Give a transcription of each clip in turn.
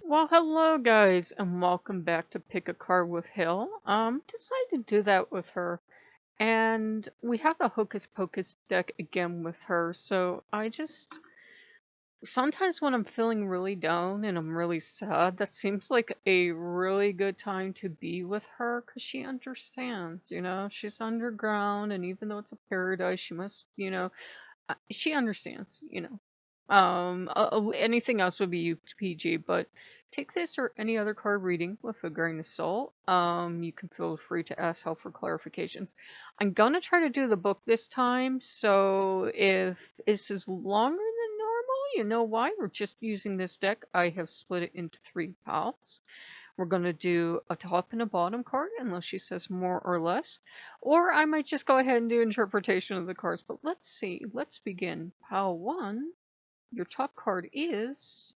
Well, hello guys, and welcome back to Pick a Card with Hill. Decided to do that with her, and we have the Hocus Pocus deck again with her. So I just sometimes when I'm feeling really down and I'm really sad, that seems like a really good time to be with her because she understands. She's underground, and even though it's a paradise, she must, she understands. Anything else would be UPG, but take this or any other card reading with a grain of salt. You can feel free to ask help for clarifications. I'm gonna try to do the book this time, so if this is longer than normal, you know why? We're just using this deck. I have split it into 3 piles. We're gonna do a top and a bottom card, unless she says more or less. Or I might just go ahead and do interpretation of the cards, but let's see. Let's begin. Pile 1. Your top card is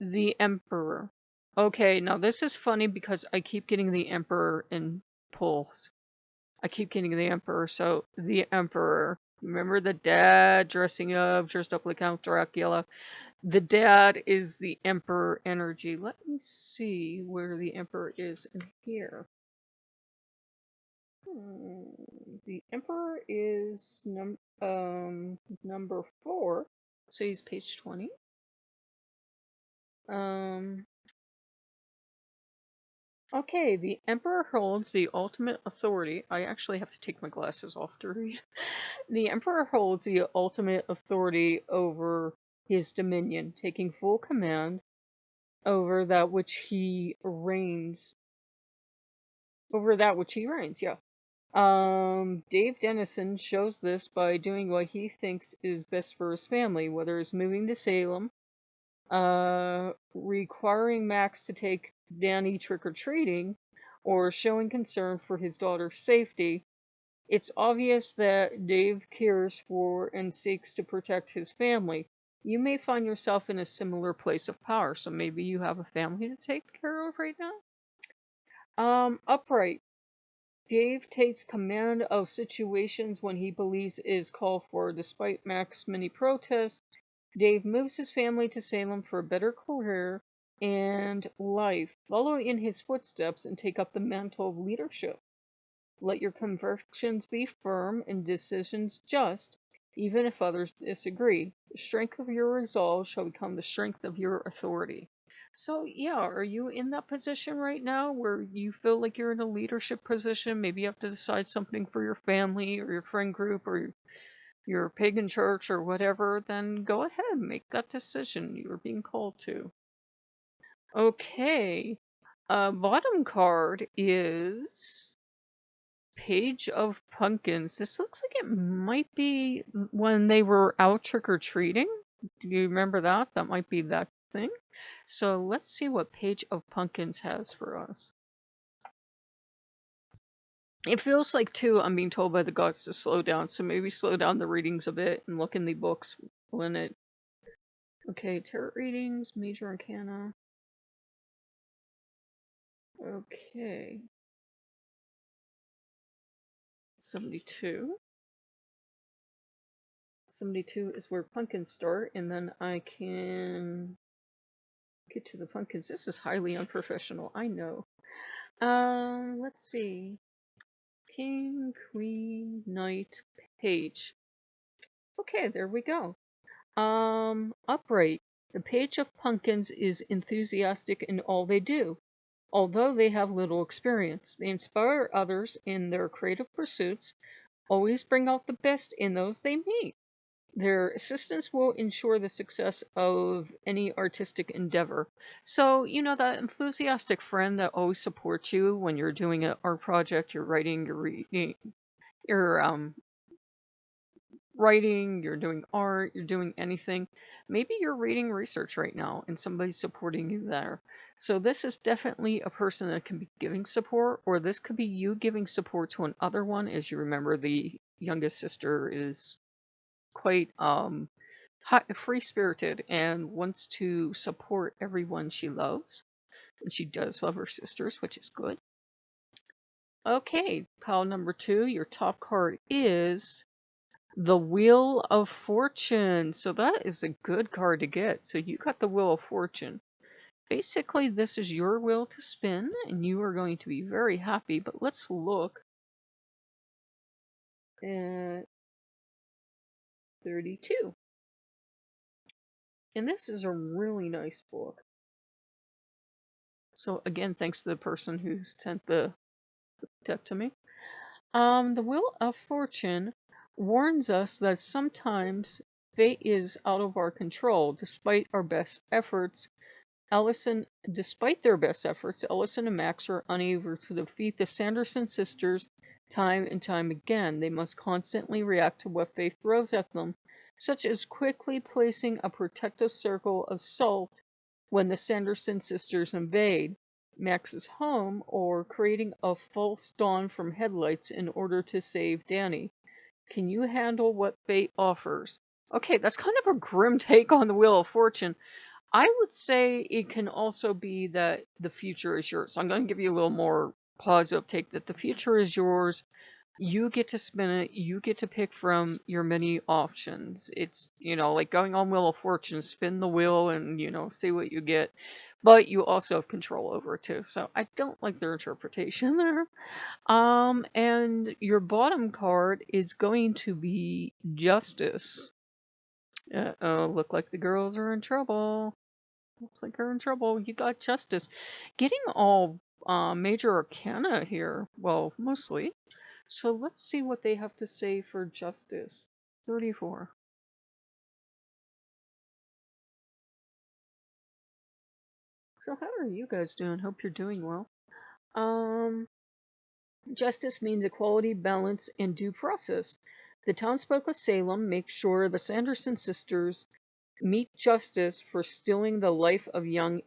the Emperor. Okay, now this is funny because I keep getting the Emperor in pulls. I keep getting the Emperor, so the Emperor. Remember the dad dressed up like Count Dracula? The dad is the Emperor energy. Let me see where the Emperor is in here. The Emperor is number 4, so he's page 20. Okay, the Emperor holds the ultimate authority. I actually have to take my glasses off to read. The Emperor holds the ultimate authority over his dominion, taking full command over that which he reigns. Yeah. Dave Dennison shows this by doing what he thinks is best for his family, whether it's moving to Salem, requiring Max to take Danny trick-or-treating, or showing concern for his daughter's safety. It's obvious that Dave cares for and seeks to protect his family. You may find yourself in a similar place of power, so maybe you have a family to take care of right now. Upright. Dave takes command of situations when he believes it is called for. Despite Max's many protests, Dave moves his family to Salem for a better career and life. Follow in his footsteps and take up the mantle of leadership. Let your convictions be firm and decisions just, even if others disagree. The strength of your resolve shall become the strength of your authority. So, yeah, are you in that position right now where you feel like you're in a leadership position? Maybe you have to decide something for your family or your friend group or your pagan church or whatever, then go ahead and make that decision. You're being called to. Okay. Bottom card is Page of Pumpkins. This looks like it might be when they were out trick-or-treating. Do you remember that? That might be that thing. So let's see what Page of Pumpkins has for us. It feels like, too, I'm being told by the gods to slow down, so maybe slow down the readings a bit and look in the books when it... Okay, tarot readings, major arcana. Okay. 72. 72 is where pumpkins start, and then I can get to the pumpkins. This is highly unprofessional, I know. Let's see. King, Queen, Knight, Page. Okay, there we go. Upright. The Page of Pumpkins is enthusiastic in all they do. Although they have little experience, they inspire others in their creative pursuits, always bring out the best in those they meet. Their assistance will ensure the success of any artistic endeavor. So, that enthusiastic friend that always supports you when you're doing an art project, you're writing, you're reading, you're doing art, you're doing anything. Maybe you're reading research right now and somebody's supporting you there. So this is definitely a person that can be giving support, or this could be you giving support to another one. As you remember, the youngest sister is quite free-spirited and wants to support everyone she loves. And she does love her sisters, which is good. Okay, pile number 2, your top card is The Wheel of Fortune. So that is a good card to get. So you got the Wheel of Fortune. Basically, this is your wheel to spin, and you are going to be very happy. But let's look at 32. And this is a really nice book. So again, thanks to the person who sent the deck to me. The Wheel of Fortune warns us that sometimes fate is out of our control. Despite their best efforts, Ellison and Max are unable to defeat the Sanderson sisters time and time again. They must constantly react to what fate throws at them, such as quickly placing a protective circle of salt when the Sanderson sisters invade Max's home, or creating a false dawn from headlights in order to save Danny. Can you handle what fate offers? Okay, that's kind of a grim take on the Wheel of Fortune. I would say it can also be that the future is yours. I'm going to give you a little more positive take that the future is yours. You get to spin it. You get to pick from your many options. It's, like going on Wheel of Fortune, spin the wheel and, see what you get. But you also have control over it too. So I don't like their interpretation there. And your bottom card is going to be Justice. Uh-oh, look like the girls are in trouble. Looks like you're in trouble. You got Justice. Getting all major arcana here. Well, mostly. So let's see what they have to say for Justice. 34. So how are you guys doing? Hope you're doing well. Um, Justice means equality, balance, and due process. The townsfolk of Salem make sure the Sanderson sisters meet justice for stealing the life of young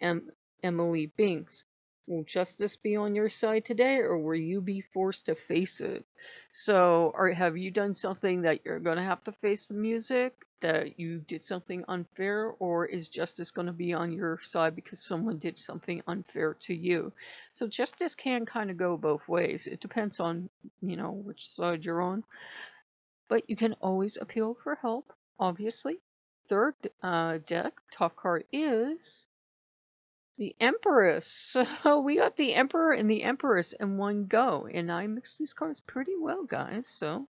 Emily Binks. Will justice be on your side today, or will you be forced to face it? So, have you done something that you're going to have to face the music, that you did something unfair, or is justice going to be on your side because someone did something unfair to you? So, justice can kind of go both ways. It depends on, which side you're on. But you can always appeal for help, obviously. Third deck, top card is the Empress. So we got the Emperor and the Empress in one go. And I mixed these cards pretty well, guys. So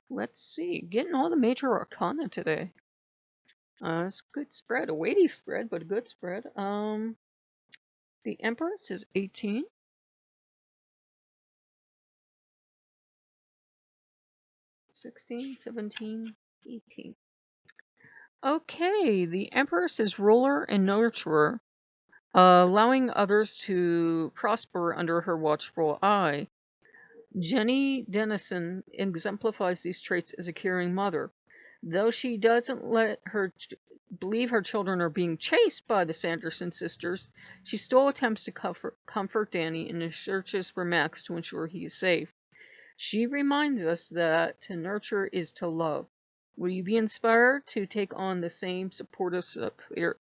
let's see. Getting all the major arcana today. It's a good spread. A weighty spread, but a good spread. The Empress is 18. 16, 17, 18. Okay, the Empress is ruler and nurturer, allowing others to prosper under her watchful eye. Jenny Dennison exemplifies these traits as a caring mother. Though she doesn't let her believe her children are being chased by the Sanderson sisters, she still attempts to comfort Danny and searches for Max to ensure he is safe. She reminds us that to nurture is to love. Will you be inspired to take on the same supportive spirit?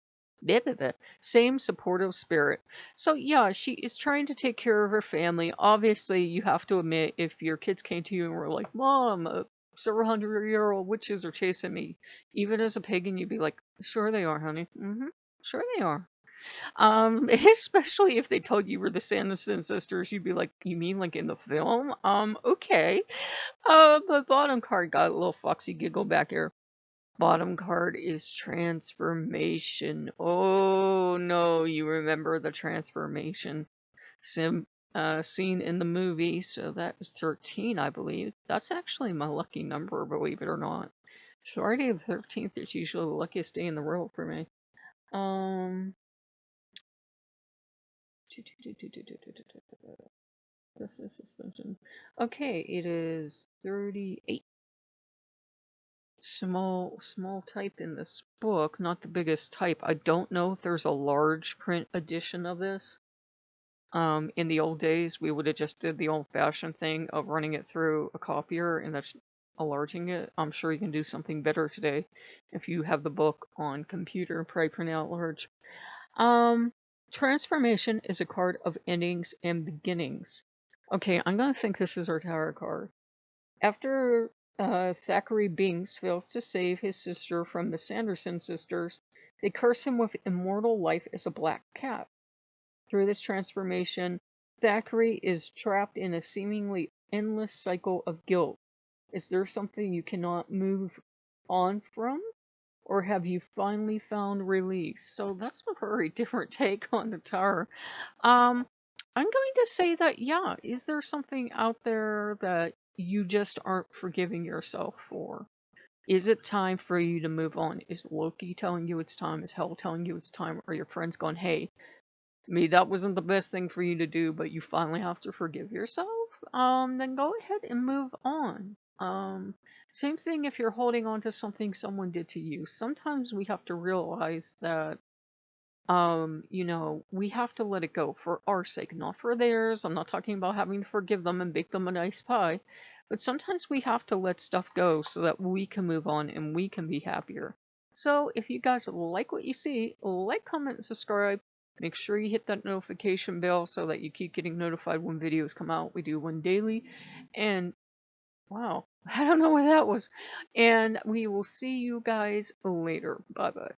So yeah, she is trying to take care of her family. Obviously, you have to admit, if your kids came to you and were like, "Mom, several hundred-year-old witches are chasing me," even as a pagan, you'd be like, "Sure they are, honey. Sure they are." Especially if they told you were the Sanderson sisters, you'd be like, "You mean like in the film?" Okay. The bottom card got a little foxy giggle back here. Bottom card is transformation. Oh no, you remember the transformation scene in the movie. So that is 13, I believe. That's actually my lucky number, believe it or not. Friday the 13th is usually the luckiest day in the world for me. This is suspension. Okay, it is 38. Small type in this book, not the biggest type. I don't know if there's a large print edition of this. In the old days, we would have just did the old-fashioned thing of running it through a copier and that's enlarging it. I'm sure you can do something better today if you have the book on computer, probably print out large. Transformation is a card of endings and beginnings. Okay, I'm gonna think this is our tarot card. After Thackeray Binks fails to save his sister from the Sanderson sisters. They curse him with immortal life as a black cat. Through this transformation, Thackeray is trapped in a seemingly endless cycle of guilt. Is there something you cannot move on from? Or have you finally found release? So that's a very different take on the tower. Um, I'm going to say that, yeah, is there something out there that you just aren't forgiving yourself for? Is it time for you to move on? Is Loki telling you it's time? Is Hell telling you it's time? Or your friends going, hey, maybe that wasn't the best thing for you to do, but you finally have to forgive yourself? Then go ahead and move on. Same thing if you're holding on to something someone did to you. Sometimes we have to realize that we have to let it go for our sake, not for theirs. I'm not talking about having to forgive them and bake them a nice pie, but sometimes we have to let stuff go so that we can move on and we can be happier. So if you guys like what you see, like, comment, and subscribe. Make sure you hit that notification bell so that you keep getting notified when videos come out. We do one daily. And wow, I don't know what that was. And we will see you guys later. Bye bye.